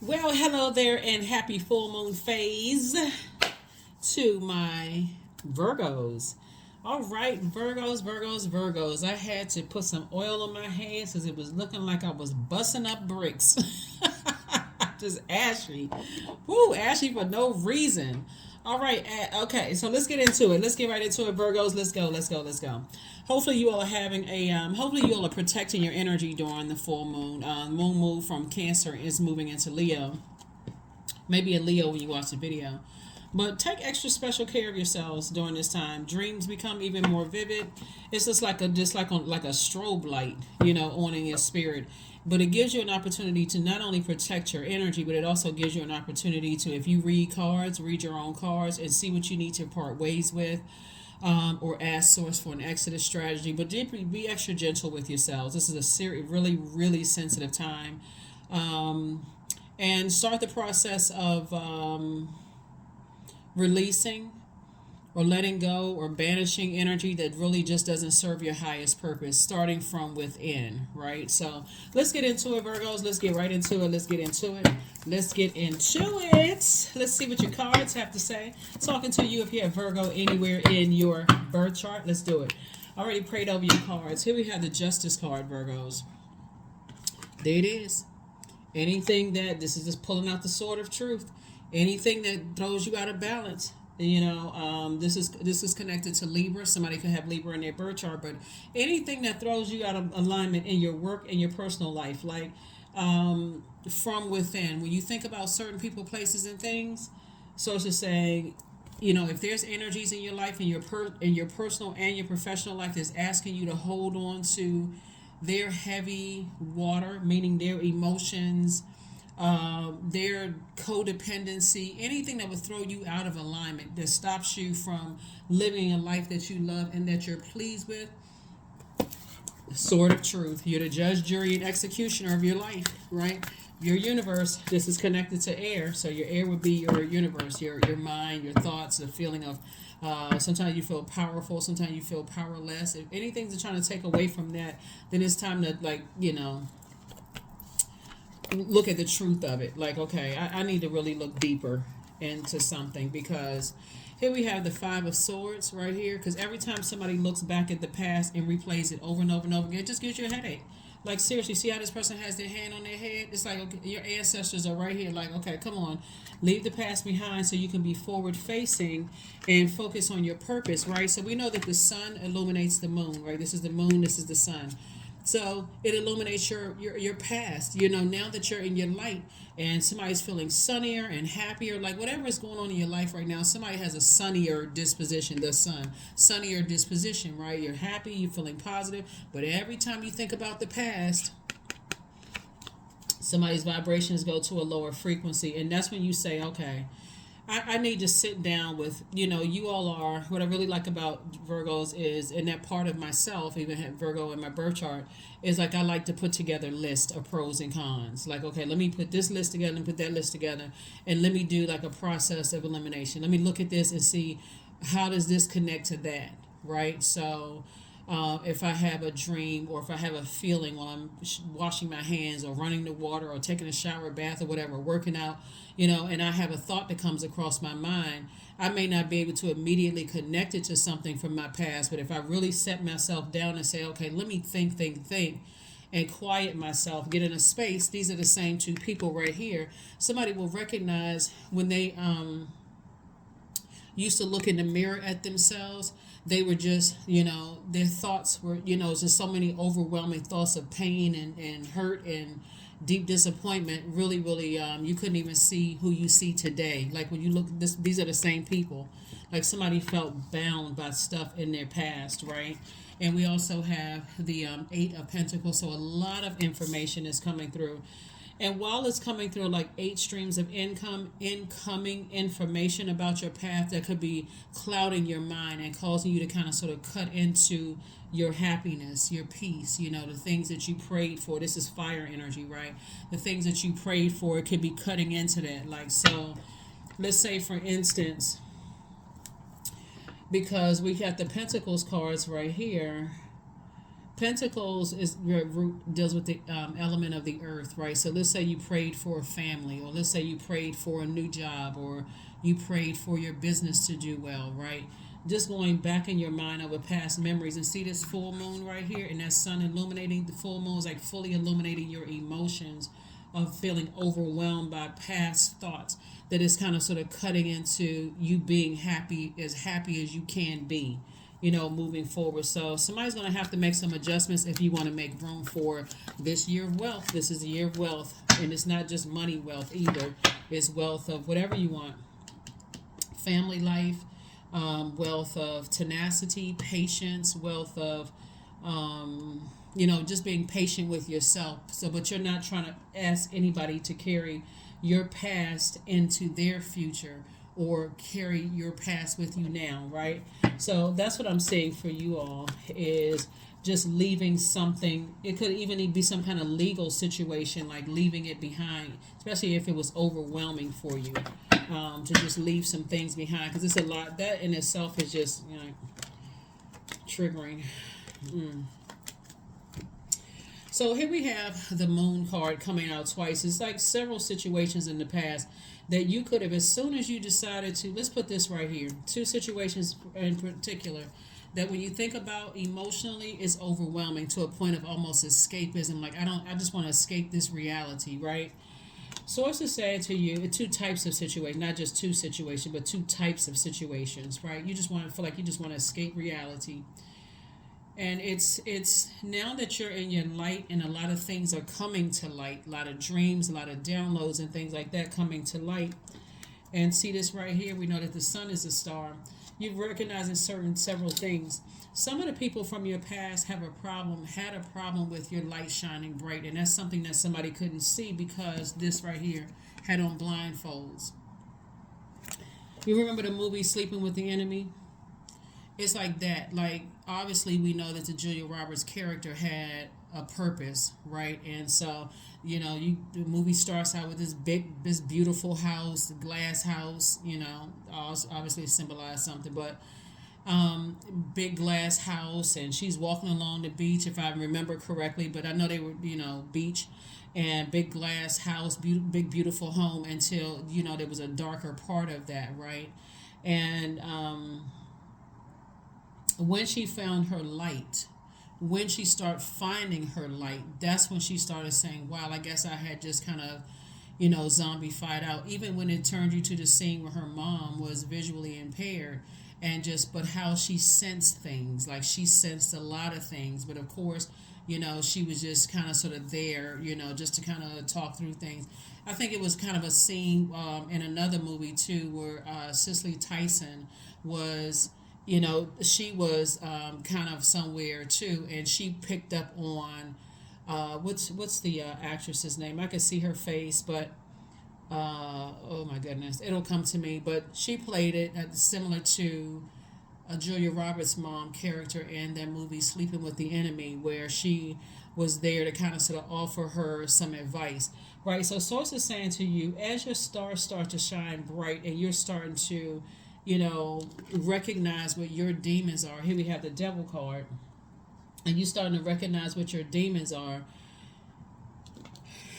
Well, hello there, and happy full moon phase to my Virgos. All right, Virgos. I had to put some oil on my hands because it was looking like I was busting up bricks. Just ashy. Woo, ashy for no reason. All right, okay, so let's get into it. Let's get right into it, Virgos. Let's go. Hopefully, you all are having a. Hopefully, you all are protecting your energy during the full moon. Moon move from Cancer is moving into Leo. Maybe a Leo when you watch the video. But take extra special care of yourselves during this time. Dreams become even more vivid. It's just like a strobe light, on in your spirit. But it gives you an opportunity to not only protect your energy, but it also gives you an opportunity to, if you read cards, read your own cards and see what you need to part ways with. Or ask source for an exodus strategy, but be extra gentle with yourselves. This is a really, really sensitive time, and start the process of releasing or letting go or banishing energy that really just doesn't serve your highest purpose, starting from within, right? So let's get into it, Virgos. Let's get right into it. Let's get into it. Let's see what your cards have to say. Talking to you if you have Virgo anywhere in your birth chart. Let's do it. I already prayed over your cards. Here we have the Justice card, Virgos. There it is. This is just pulling out the sword of truth. Anything that throws you out of balance. This is connected to Libra. Somebody could have Libra in their birth chart, but anything that throws you out of alignment in your work and your personal life, like from within. When you think about certain people, places, and things, so it's just saying, if there's energies in your life, in your personal and your professional life, that's asking you to hold on to their heavy water, meaning their emotions, their codependency, anything that would throw you out of alignment, that stops you from living a life that you love and that you're pleased with. Sword of truth. You're the judge, jury, and executioner of your life, right? Your universe. This is connected to air, so your air would be your universe, your mind, your thoughts, the feeling of. Sometimes you feel powerful, sometimes you feel powerless. If anything's trying to take away from that, then it's time to look at the truth of it. Like, okay, I need to really look deeper into something, because here we have the Five of Swords right here. Because every time somebody looks back at the past and replays it over and over and over again, it just gives you a headache. Like, seriously, see how this person has their hand on their head? It's like, okay, your ancestors are right here. Like, okay, come on, leave the past behind so you can be forward facing and focus on your purpose, right? So we know that the sun illuminates the moon, right? This is the moon, this is the sun. So it illuminates your past. Now that you're in your light and somebody's feeling sunnier and happier, like whatever is going on in your life right now, somebody has a sunnier disposition, the sun, sunnier disposition, right? You're happy, you're feeling positive, but every time you think about the past, somebody's vibrations go to a lower frequency. And that's when you say, okay, I need to sit down with, you all are, what I really like about Virgos is, and that part of myself, even have Virgo in my birth chart, is like I like to put together lists of pros and cons. Like, okay, let me put this list together and put that list together, and let me do like a process of elimination. Let me look at this and see how does this connect to that, right? So if I have a dream or if I have a feeling while I'm washing my hands or running the water or taking a shower, bath, or whatever, working out, and I have a thought that comes across my mind, I may not be able to immediately connect it to something from my past. But if I really set myself down and say, okay, let me think, and quiet myself, get in a space, these are the same two people right here. Somebody will recognize when they used to look in the mirror at themselves, they were just, their thoughts were, just so many overwhelming thoughts of pain and hurt and deep disappointment. Really, really, you couldn't even see who you see today. Like when you look, these are the same people. Like somebody felt bound by stuff in their past, right? And we also have the Eight of Pentacles. So a lot of information is coming through. And while it's coming through like 8 streams of incoming information about your path that could be clouding your mind and causing you to kind of sort of cut into your happiness, your peace, the things that you prayed for. This is fire energy, right? The things that you prayed for, it could be cutting into that. Like, so let's say, for instance, because we got the Pentacles cards right here, Pentacles is your root deals with the element of the earth, right? So let's say you prayed for a family, or let's say you prayed for a new job, or you prayed for your business to do well, right? Just going back in your mind over past memories, and see this full moon right here, and that sun illuminating the full moon is like fully illuminating your emotions of feeling overwhelmed by past thoughts, that is kind of sort of cutting into you being happy as you can be, moving forward. So somebody's going to have to make some adjustments if you want to make room for this year of wealth. This is a year of wealth, and it's not just money wealth either. It's wealth of whatever you want. Family life, wealth of tenacity, patience, wealth of, just being patient with yourself. So, but you're not trying to ask anybody to carry your past into their future, or carry your past with you now, right? So that's what I'm saying for you all, is just leaving something. It could even be some kind of legal situation, like leaving it behind, especially if it was overwhelming for you, to just leave some things behind, because it's a lot. That in itself is just, triggering. So here we have the moon card coming out twice. It's like several situations in the past that you could have, as soon as you decided to, let's put this right here, two situations in particular, that when you think about emotionally, it's overwhelming to a point of almost escapism. Like, I just want to escape this reality, right? Source is saying to you, two types of situations, not just two situations, but two types of situations, right? You just want to feel like you just want to escape reality. And it's now that you're in your light, and a lot of things are coming to light, a lot of dreams, a lot of downloads and things like that coming to light. And see this right here, we know that the sun is a star. You've recognized several things. Some of the people from your past had a problem with your light shining bright, and that's something that somebody couldn't see because this right here had on blindfolds. You remember the movie Sleeping with the Enemy? It's like that. Like, obviously we know that the Julia Roberts character had a purpose, right? And so, the movie starts out with this beautiful house, glass house, obviously symbolize something, but big glass house, and she's walking along the beach, if I remember correctly, but I know they were, beach and big glass house, big beautiful home, until, there was a darker part of that, right? And when she found her light, when she started finding her light, that's when she started saying, wow, I guess I had just kind of, zombified out. Even when it turned you to the scene where her mom was visually impaired, and but how she sensed things. Like, she sensed a lot of things, but of course, she was just kind of sort of there, just to kind of talk through things. I think it was kind of a scene in another movie too, where Cicely Tyson was, she was kind of somewhere too, and she picked up on what's the actress's name? I could see her face, but oh my goodness, it'll come to me. But she played it similar to a Julia Roberts' mom character in that movie Sleeping with the Enemy, where she was there to kind of sort of offer her some advice, right? So Source is saying to you, as your stars start to shine bright, and you're starting to recognize what your demons are. Here we have the Devil card, and you starting to recognize what your demons are.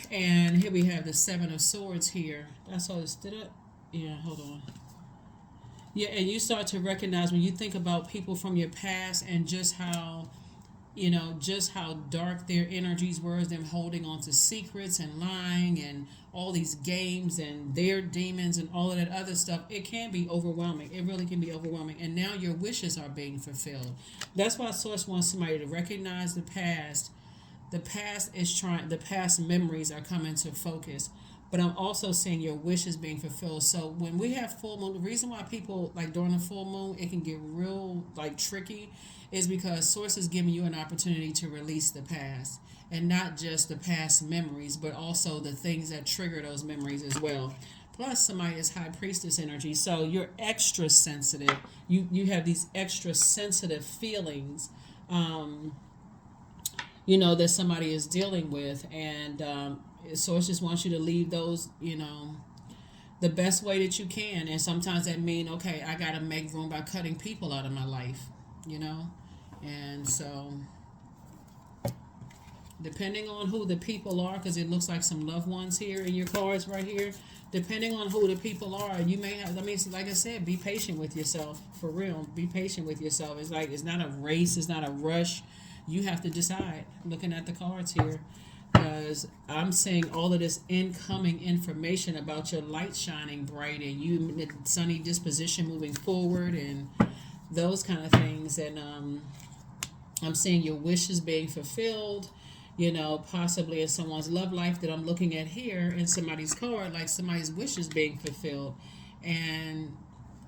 And here we have the Seven of Swords here. That's all this did it. Yeah, hold on. Yeah, and you start to recognize when you think about people from your past, and just how dark their energies were, them holding on to secrets and lying and all these games and their demons and all of that other stuff. It can be overwhelming. It really can be overwhelming. And now your wishes are being fulfilled. That's why Source wants somebody to recognize the past. The past memories are coming to focus. But I'm also seeing your wishes being fulfilled. So when we have full moon, the reason why people, like during the full moon, it can get real tricky, is because Source is giving you an opportunity to release the past. And not just the past memories, but also the things that trigger those memories as well. Plus, somebody is High Priestess energy, so you're extra sensitive. You have these extra sensitive feelings, that somebody is dealing with, and Source just wants you to leave those, the best way that you can. And sometimes that means, okay, I got to make room by cutting people out of my life, and so Depending on who the people are, because it looks like some loved ones here in your cards right here. Depending on who the people are, you may have, I mean, like I said, be patient with yourself. For real, be patient with yourself. It's like, it's not a race, it's not a rush. You have to decide, looking at the cards here. Because I'm seeing all of this incoming information about your light shining bright and you sunny disposition moving forward and those kind of things. And I'm seeing your wishes being fulfilled, you know, possibly in someone's love life that I'm looking at here in somebody's card, like somebody's wishes being fulfilled. And,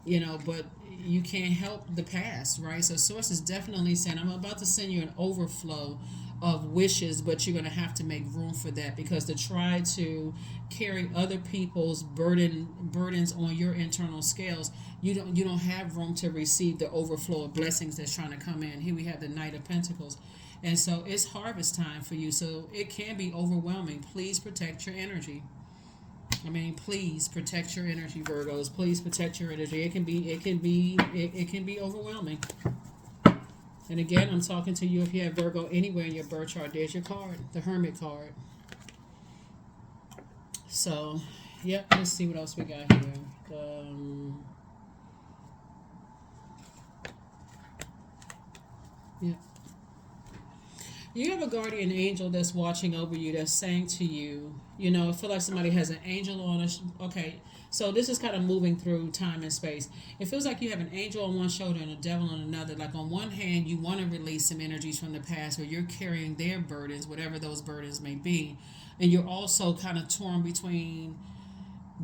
you know, but you can't help the past, right? So Source is definitely saying, I'm about to send you an overflow of wishes, but you're going to have to make room for that, because to try to carry other people's burdens on your internal scales, you don't have room to receive the overflow of blessings that's trying to come in. Here we have the Knight of Pentacles, and so it's harvest time for you, so it can be overwhelming. Please protect your energy. I mean, please protect your energy, Virgos. Please protect your energy. It can be overwhelming. And again, I'm talking to you if you have Virgo anywhere in your birth chart. There's your card, the Hermit card. So, yep, let's see what else we got here. Yeah. You have a guardian angel that's watching over you, that's saying to you, you know, I feel like somebody has an angel on us. Okay, so this is kind of moving through time and space. It feels like you have an angel on one shoulder and a devil on another. Like on one hand, you want to release some energies from the past where you're carrying their burdens, whatever those burdens may be. And you're also kind of torn between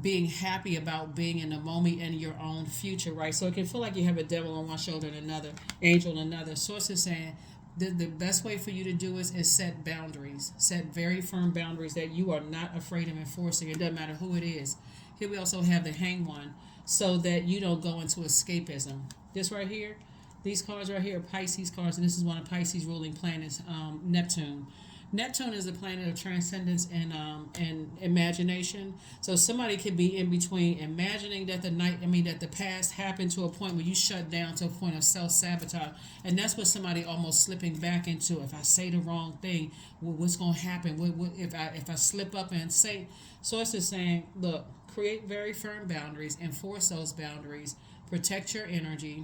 being happy about being in the moment and your own future, right? So it can feel like you have a devil on one shoulder and another angel on another. Source is saying the best way for you to do is set boundaries, set very firm boundaries that you are not afraid of enforcing. It doesn't matter who it is. Here we also have the Hanged One, so that you don't go into escapism. This right here, these cards right here are Pisces cards, and this is one of Pisces' ruling planets, Neptune. Neptune is a planet of transcendence and imagination. So somebody could be in between imagining that the past happened to a point where you shut down to a point of self-sabotage. And that's what somebody almost slipping back into. If I say the wrong thing, what's going to happen? What if I slip up and say? Source is saying, look, create very firm boundaries, enforce those boundaries, protect your energy.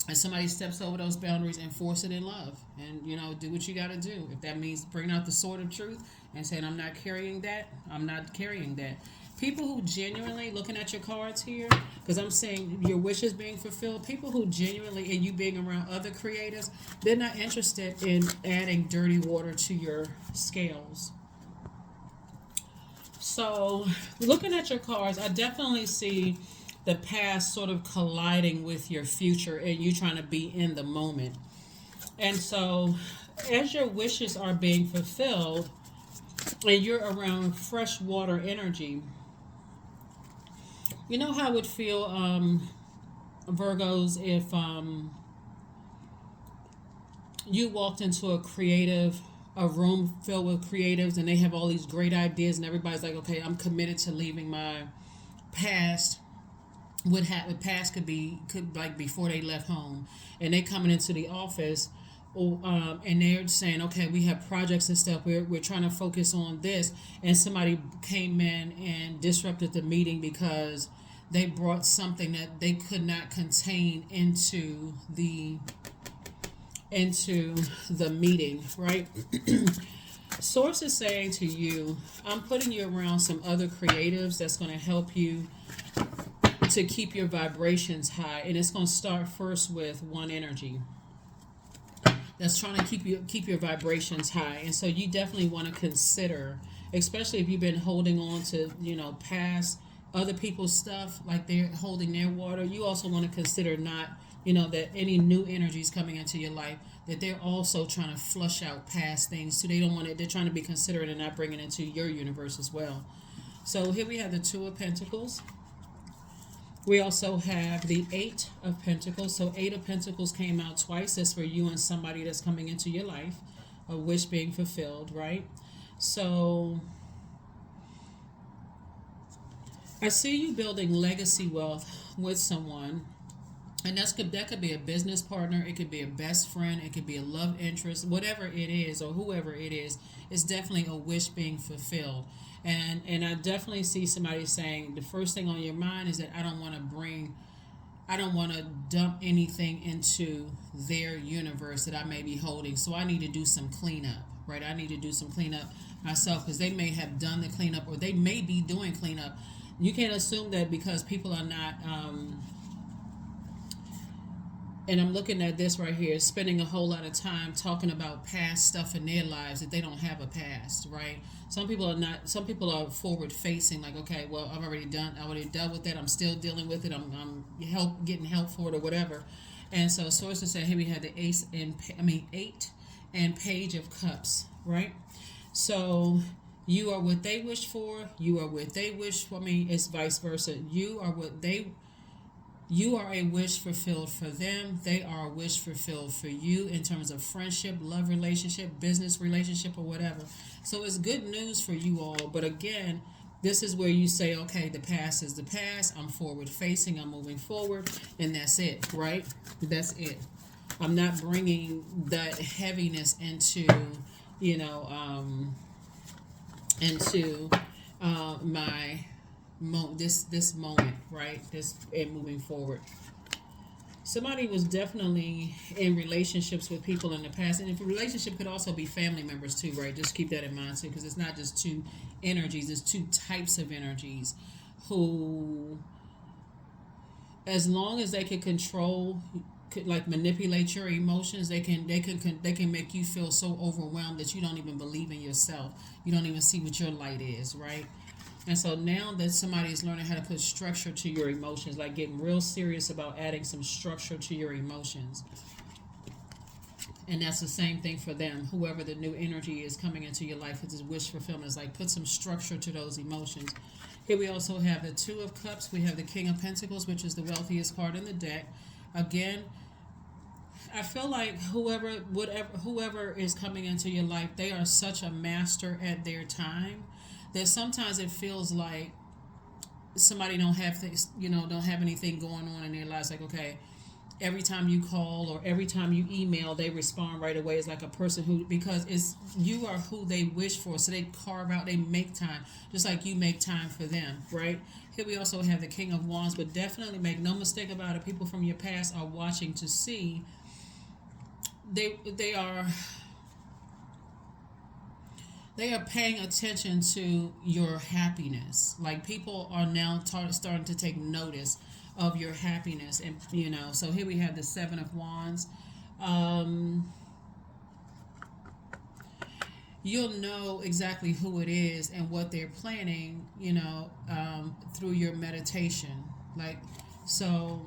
And somebody steps over those boundaries, enforce it in love, and do what you got to do. If that means bringing out the sword of truth and saying, I'm not carrying that, I'm not carrying that. People who genuinely, looking at your cards here, because I'm saying your wishes being fulfilled, people who genuinely, and you being around other creators, they're not interested in adding dirty water to your scales. So looking at your cards, I definitely see the past sort of colliding with your future and you trying to be in the moment. And so as your wishes are being fulfilled and you're around fresh water energy, you know how it would feel, Virgos, if you walked into a room filled with creatives and they have all these great ideas and everybody's like, okay, I'm committed to leaving my past. What past could like before they left home, and they coming into the office, and they're saying, okay, we have projects and stuff. We're trying to focus on this, and somebody came in and disrupted the meeting because they brought something that they could not contain into the meeting, right? Source is saying to you, I'm putting you around some other creatives that's going to help you to keep your vibrations high, and it's going to start first with one energy that's trying to keep your vibrations high. And so you definitely want to consider, especially if you've been holding on to past other people's stuff, like they're holding their water. You also want to consider not that any new energies coming into your life, that they're also trying to flush out past things, so they don't want it. They're trying to be considerate and not bringing it into your universe as well. So here we have the Two of Pentacles. We also have the Eight of Pentacles. So Eight of Pentacles came out twice. That's for you and somebody that's coming into your life, a wish being fulfilled, right? So I see you building legacy wealth with someone. And that could be a business partner, it could be a best friend, it could be a love interest, whatever it is, or whoever it is. It's definitely a wish being fulfilled. And I definitely see somebody saying the first thing on your mind is that I don't want to dump anything into their universe that I may be holding. So I need to do some cleanup, right? I need to do some cleanup myself, because they may have done the cleanup, or they may be doing cleanup. You can't assume that because people are not, and I'm looking at this right here, spending a whole lot of time talking about past stuff in their lives, that they don't have a past, right? Some people are not. Some people are forward facing, like, okay, well, I already dealt with that. I'm still dealing with it. I'm getting help for it or whatever. And so sources say here we have the eight and page of cups, right? So you are what they wish for. You are what they wish for. I mean, it's vice versa. You are a wish fulfilled for them. They are a wish fulfilled for you in terms of friendship, love relationship, business relationship, or whatever. So it's good news for you all. But again, this is where you say, okay, the past is the past. I'm forward facing. I'm moving forward. And that's it, right? That's it. I'm not bringing that heaviness into, you know, into my this moment, right? This and moving forward. Somebody was definitely in relationships with people in the past, and if a relationship could also be family members too, right? Just keep that in mind too, because it's not just two energies; it's two types of energies. Who, as long as they can control, could like manipulate your emotions, they can make you feel so overwhelmed that you don't even believe in yourself. You don't even see what your light is, right? And so now that somebody is learning how to put structure to your emotions, like getting real serious about adding some structure to your emotions. And that's the same thing for them. Whoever the new energy is coming into your life, it's wish fulfillment. It's like put some structure to those emotions. Here we also have the Two of Cups. We have the King of Pentacles, which is the wealthiest card in the deck. Again, I feel like whoever is coming into your life, they are such a master at their time that sometimes it feels like somebody don't have things, don't have anything going on in their lives. Like, okay, every time you call or every time you email, they respond right away. It's like a person who, because it's you are who they wish for, so they carve out, they make time, just like you make time for them, right? Here we also have the King of Wands, but definitely make no mistake about it, people from your past are watching to see. They are paying attention to your happiness. Like people are now starting to take notice of your happiness, and So here we have the Seven of Wands. You'll know exactly who it is and what they're planning. Through your meditation. Like so.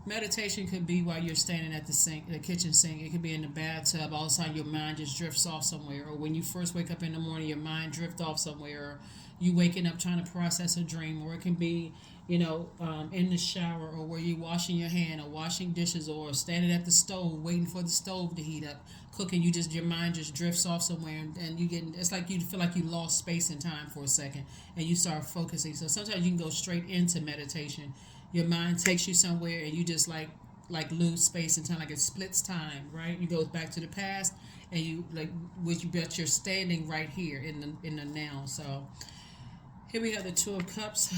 Meditation could be while you're standing at the sink, the kitchen sink. It could be in the bathtub. All of a sudden, your mind just drifts off somewhere. Or when you first wake up in the morning, your mind drifts off somewhere. Or you waking up trying to process a dream. Or it can be, in the shower, or where you're washing your hand, or washing dishes, or standing at the stove waiting for the stove to heat up, cooking. Your mind just drifts off somewhere, and it's like you feel like you lost space and time for a second, and you start focusing. So sometimes you can go straight into meditation. Your mind takes you somewhere, and you just like lose space and time, like it splits time, right? You go back to the past, and you but you're standing right here in the now. So here we have the Two of Cups.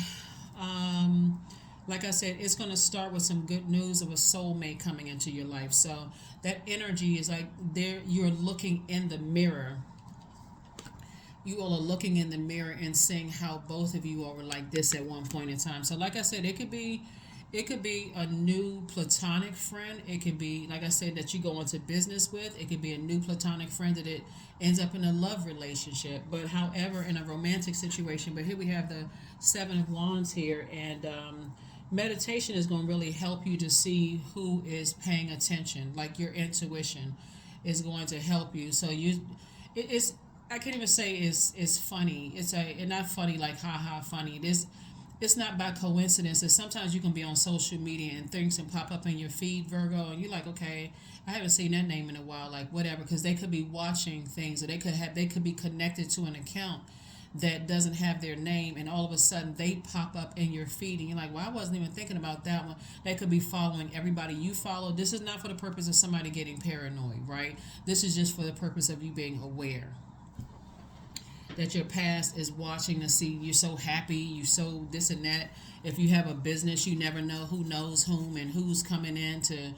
Like I said, it's going to start with some good news of a soulmate coming into your life. So that energy is like you're looking in the mirror. You all are looking in the mirror and seeing how both of you all were like this at one point in time. So like I said, it could be a new platonic friend. It could be, like I said, that you go into business with. It could be a new platonic friend that it ends up in a love relationship. But however, in a romantic situation. But here we have the Seven of Wands here. And meditation is going to really help you to see who is paying attention. Like your intuition is going to help you. So it's I can't even say it's funny. It's not funny like ha funny. It's not by coincidence. It's sometimes you can be on social media and things can pop up in your feed, Virgo, and you're like, okay, I haven't seen that name in a while, like whatever, because they could be watching things, or they could be connected to an account that doesn't have their name, and all of a sudden they pop up in your feed, and you're like, well, I wasn't even thinking about that one. They could be following everybody you follow. This is not for the purpose of somebody getting paranoid, right? This is just for the purpose of you being aware that your past is watching to see you're so happy, you so this and that. If you have a business, you never know who knows whom and who's coming in to,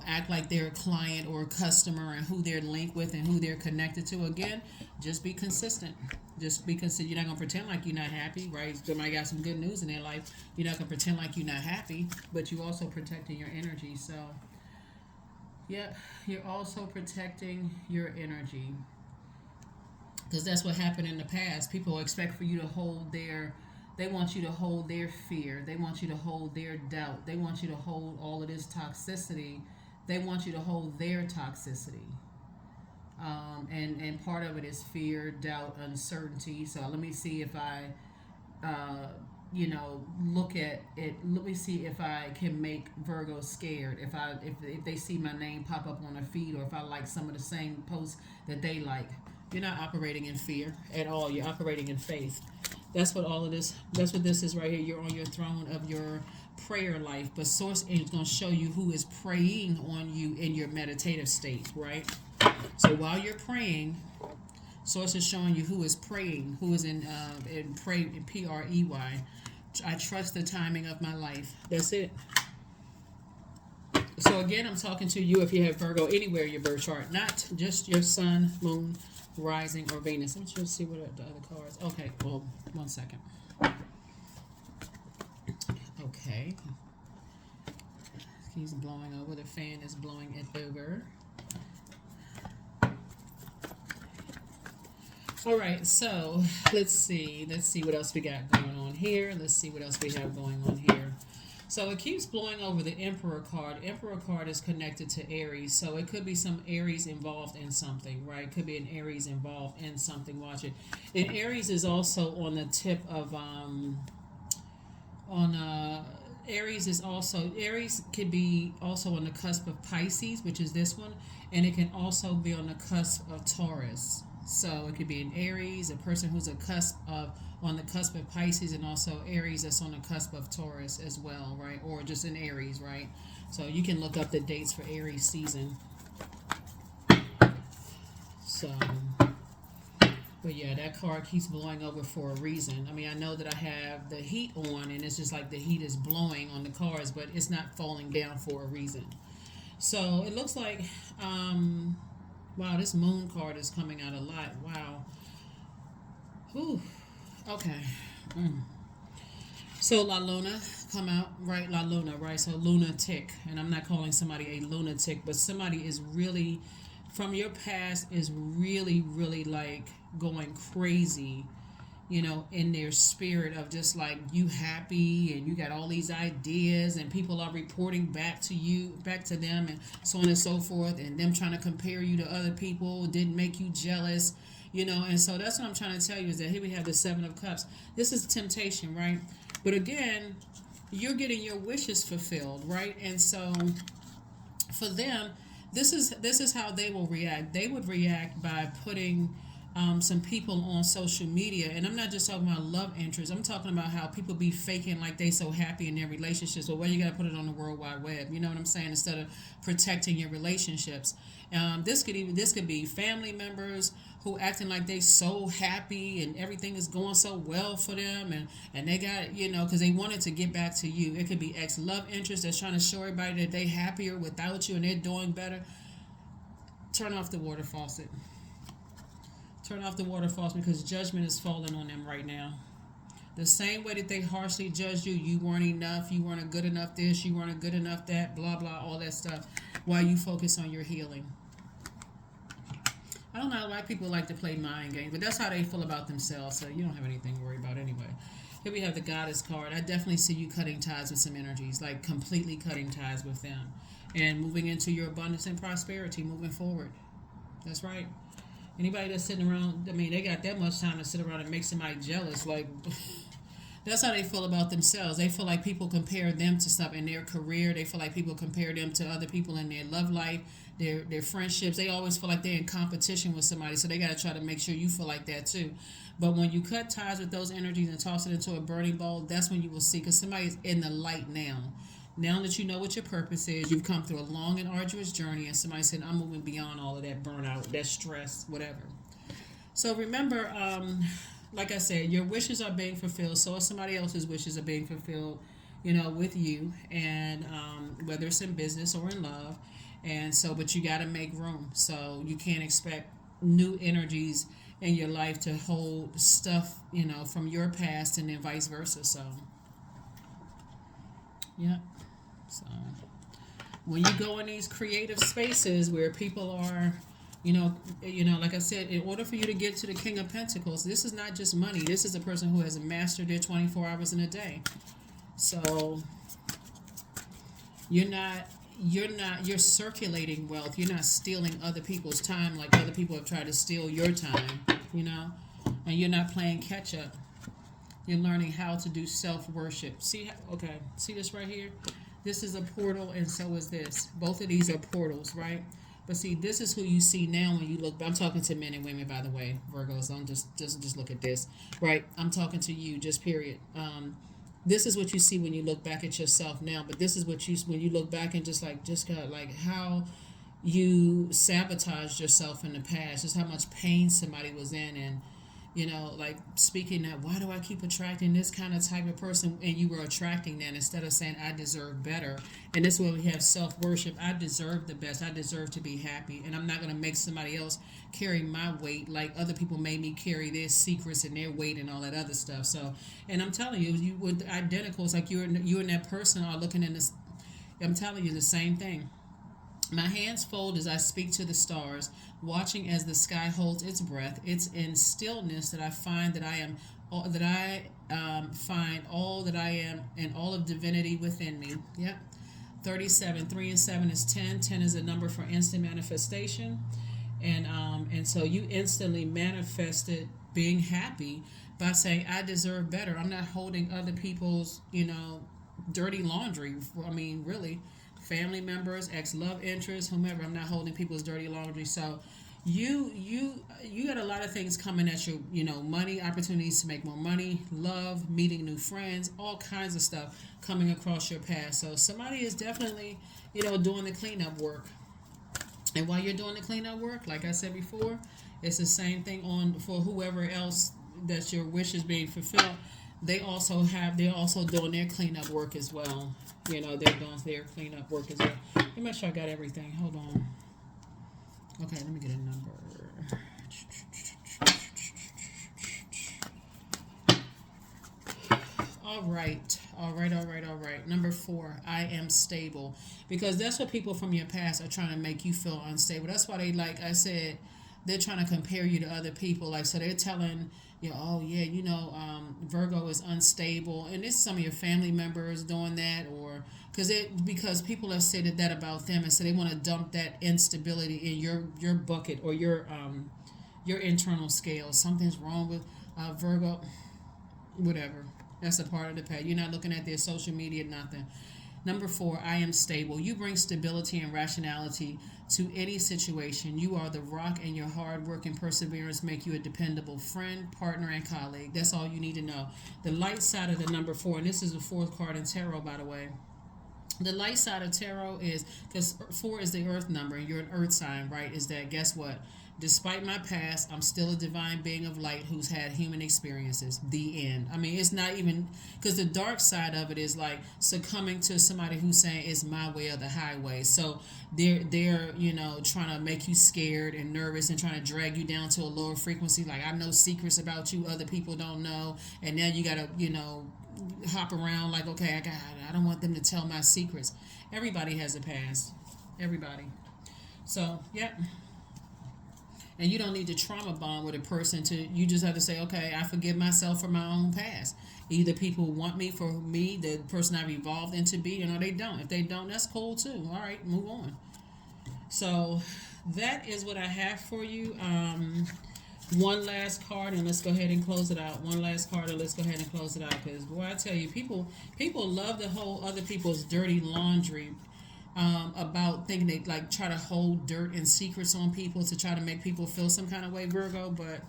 act like they're a client or a customer, and who they're linked with and who they're connected to. Again, just be consistent. Just be consistent. You're not going to pretend like you're not happy, right? Somebody got some good news in their life. You're not going to pretend like you're not happy, but you're also protecting your energy. So, yep, you're also protecting your energy. Because that's what happened in the past. People expect for you to hold they want you to hold their fear. They want you to hold their doubt. They want you to hold all of this toxicity. They want you to hold their toxicity. And part of it is fear, doubt, uncertainty. So let me see if I, look at it. Let me see if I can make Virgo scared. If they see my name pop up on a feed, or if I like some of the same posts that they like. You're not operating in fear at all. You're operating in faith. That's what this is right here. You're on your throne of your prayer life. But Source is going to show you who is praying on you in your meditative state, right? So while you're praying, Source is showing you who is praying, who is in pray, P-R-E-Y. I trust the timing of my life. That's it. So again, I'm talking to you if you have Virgo anywhere in your birth chart, not just your sun, moon, rising, or Venus. Let me just see what the other cards. Okay, well, 1 second. Okay. He's blowing over. The fan is blowing it over. All right, so let's see what else we got going on here. Let's see what else we have going on here. So it keeps blowing over the Emperor card. Emperor card is connected to Aries, so it could be some Aries involved in something, right? It could be an Aries involved in something. Watch it. And Aries is also on the tip of Aries could be also on the cusp of Pisces, which is this one, and it can also be on the cusp of Taurus. So it could be an Aries, a person who's on the cusp of Pisces, and also Aries that's on the cusp of Taurus as well, right? Or just an Aries, right? So you can look up the dates for Aries season. So, but yeah, that card keeps blowing over for a reason. I mean, I know that I have the heat on, and it's just like the heat is blowing on the cards, but it's not falling down for a reason. So it looks like, wow, this moon card is coming out a lot. Wow. Whew. Okay. So La Luna come out, right? La Luna, right? So lunatic. And I'm not calling somebody a lunatic, but somebody is really, from your past, is really, really like going crazy, in their spirit of just like you happy and you got all these ideas, and people are reporting back to them, and so on and so forth, and them trying to compare you to other people didn't make you jealous. And so that's what I'm trying to tell you, is that here we have the Seven of Cups. This is temptation, right? But again, you're getting your wishes fulfilled, right? And so for them, this is how they will react. They would react by putting some people on social media, and I'm not just talking about love interests. I'm talking about how people be faking like they so happy in their relationships. Well, you got to put it on the World Wide Web. You know what I'm saying? Instead of protecting your relationships, this could be family members who acting like they so happy and everything is going so well for them, and they got because they wanted to get back to you. It could be ex-love interest that's trying to show everybody that they happier without you and they're doing better. Turn off the water faucet. Turn off the water faucet, because judgment is falling on them right now. The same way that they harshly judged you, you weren't enough, you weren't a good enough this, you weren't a good enough that, blah, blah, all that stuff, while you focus on your healing. I don't know why people like to play mind games, but that's how they feel about themselves, so you don't have anything to worry about anyway. Here we have the Goddess card. I definitely see you cutting ties with some energies, like completely cutting ties with them, and moving into your abundance and prosperity, moving forward. That's right. Anybody that's sitting around, I mean, they got that much time to sit around and make somebody jealous. Like, That's how they feel about themselves. They feel like people compare them to stuff in their career. They feel like people compare them to other people in their love life, their friendships. They always feel like they're in competition with somebody. So they got to try to make sure you feel like that too. But when you cut ties with those energies and toss it into a burning bowl, that's when you will see. Because somebody's in the light now. Now that you know what your purpose is, you've come through a long and arduous journey, and somebody said, I'm moving beyond all of that burnout, that stress, whatever. So remember, like I said, your wishes are being fulfilled. So somebody else's wishes are being fulfilled, with you, and whether it's in business or in love. And so, but you got to make room. So you can't expect new energies in your life to hold stuff, from your past, and then vice versa. So, yeah. So when you go in these creative spaces where people are, like I said, in order for you to get to the King of Pentacles, this is not just money. This is a person who has mastered their 24 hours in a day. So you're circulating wealth. You're not stealing other people's time like other people have tried to steal your time, and you're not playing catch up. You're learning how to do self-worship. See this right here? This is a portal, and so is this. Both of these are portals, right? But see, this is who you see now when you look. I'm talking to men and women, by the way, Virgos. Don't just look at this, right? I'm talking to you, just period. This is what you see when you look back at yourself now. But this is what when you look back and just kind of like how you sabotaged yourself in the past, just how much pain somebody was in, and like speaking that, why do I keep attracting this kind of type of person? And you were attracting that instead of saying, I deserve better. And this is where we have self-worship. I deserve the best. I deserve to be happy. And I'm not going to make somebody else carry my weight like other people made me carry their secrets and their weight and all that other stuff. So, and I'm telling you, you with identicals, like you and that person are looking in this, I'm telling you the same thing. My hands fold as I speak to the stars, watching as the sky holds its breath. It's in stillness that I find that I am, find all that I am and all of divinity within me. Yep. 37. 3 and 7 is 10. 10 is a number for instant manifestation, and so you instantly manifested being happy by saying, I deserve better. I'm not holding other people's, dirty laundry. I mean, really. Family members, ex-love interests, whomever. I'm not holding people's dirty laundry. So you got a lot of things coming at you, money, opportunities to make more money, love, meeting new friends, all kinds of stuff coming across your path. So somebody is definitely, doing the cleanup work. And while you're doing the cleanup work, like I said before, it's the same thing for whoever else that your wish is being fulfilled. They're also doing their cleanup work as well. They're doing their cleanup work as well. Let me make sure I got everything. Hold on. Okay, let me get a number. All right. Number 4, I am stable. Because that's what people from your past are trying to make you feel unstable. That's why like I said, they're trying to compare you to other people. Like, so they're telling you, oh yeah, Virgo is unstable, and it's some of your family members doing that, or because people have stated that about them, and so they want to dump that instability in your bucket or your internal scale. Something's wrong with Virgo, whatever. That's a part of the past. You're not looking at their social media, nothing. Number 4, I am stable. You bring stability and rationality to any situation. You are the rock, and your hard work and perseverance make you a dependable friend, partner, and colleague. That's all you need to know. The light side of the number 4, and this is the 4th card in tarot, by the way. The light side of tarot is, because 4 is the earth number, and you're an earth sign, right? Is that, guess what? Despite my past, I'm still a divine being of light who's had human experiences. The end. I mean, it's not even, because the dark side of it is like succumbing to somebody who's saying it's my way or the highway. So they're trying to make you scared and nervous and trying to drag you down to a lower frequency. Like, I know secrets about you other people don't know, and now you gotta hop around like, okay, I don't want them to tell my secrets. Everybody has a past. Everybody. So yeah. And you don't need to trauma bond with a person you just have to say, okay, I forgive myself for my own past. Either people want me for me, the person I've evolved into be, they don't. If they don't, that's cool too. All right, move on. So that is what I have for you. One last card, and let's go ahead and close it out. One last card, and let's go ahead and close it out. Because boy, I tell you, people love to hold other people's dirty laundry. About thinking they like try to hold dirt and secrets on people to try to make people feel some kind of way, Virgo. But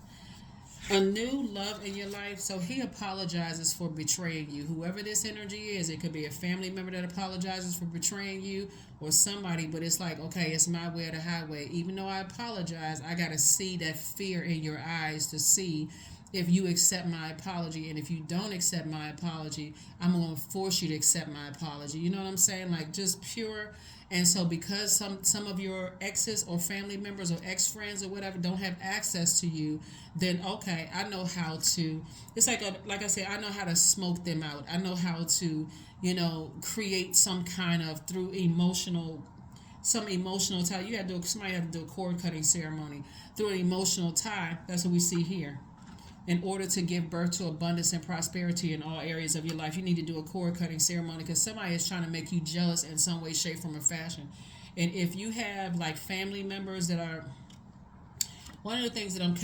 a new love in your life, so he apologizes for betraying you. Whoever this energy is, it could be a family member that apologizes for betraying you or somebody, but it's like, okay, it's my way or the highway. Even though I apologize, I got to see that fear in your eyes to see if you accept my apology. And if you don't accept my apology, I'm going to force you to accept my apology. You know what I'm saying? Like just pure. And so because some of your exes or family members or ex-friends or whatever don't have access to you, then okay, I know how to, it's like I said, I know how to smoke them out. I know how to, create some kind of through some emotional tie. You got to do, somebody have to do a cord cutting ceremony through an emotional tie. That's what we see here. In order to give birth to abundance and prosperity in all areas of your life, you need to do a cord cutting ceremony because somebody is trying to make you jealous in some way, shape, form, or fashion. And if you have like family members that are, one of the things that I'm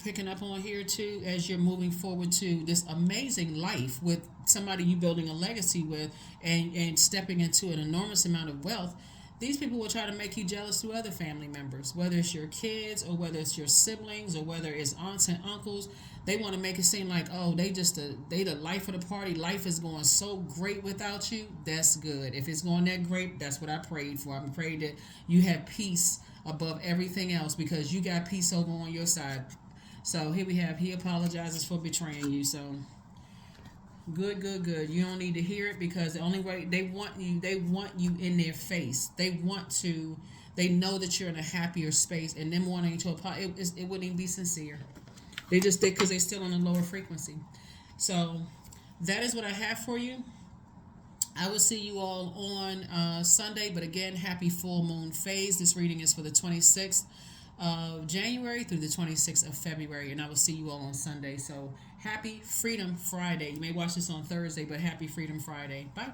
picking up on here too, as you're moving forward to this amazing life with somebody you building a legacy with and stepping into an enormous amount of wealth, these people will try to make you jealous to other family members, whether it's your kids or whether it's your siblings or whether it's aunts and uncles. They want to make it seem like, oh, they the life of the party. Life is going so great without you. That's good. If it's going that great, that's what I prayed for. I prayed that you have peace above everything else because you got peace over on your side. So here we have, he apologizes for betraying you. So good, good, good. You don't need to hear it because the only way they want you in their face. They know that you're in a happier space, and them wanting to apologize, it wouldn't even be sincere. Because they're still on a lower frequency. So that is what I have for you. I will see you all on Sunday, but again, happy full moon phase. This reading is for the 26th of January through the 26th of February, and I will see you all on Sunday. So happy Freedom Friday. You may watch this on Thursday, but happy Freedom Friday. Bye.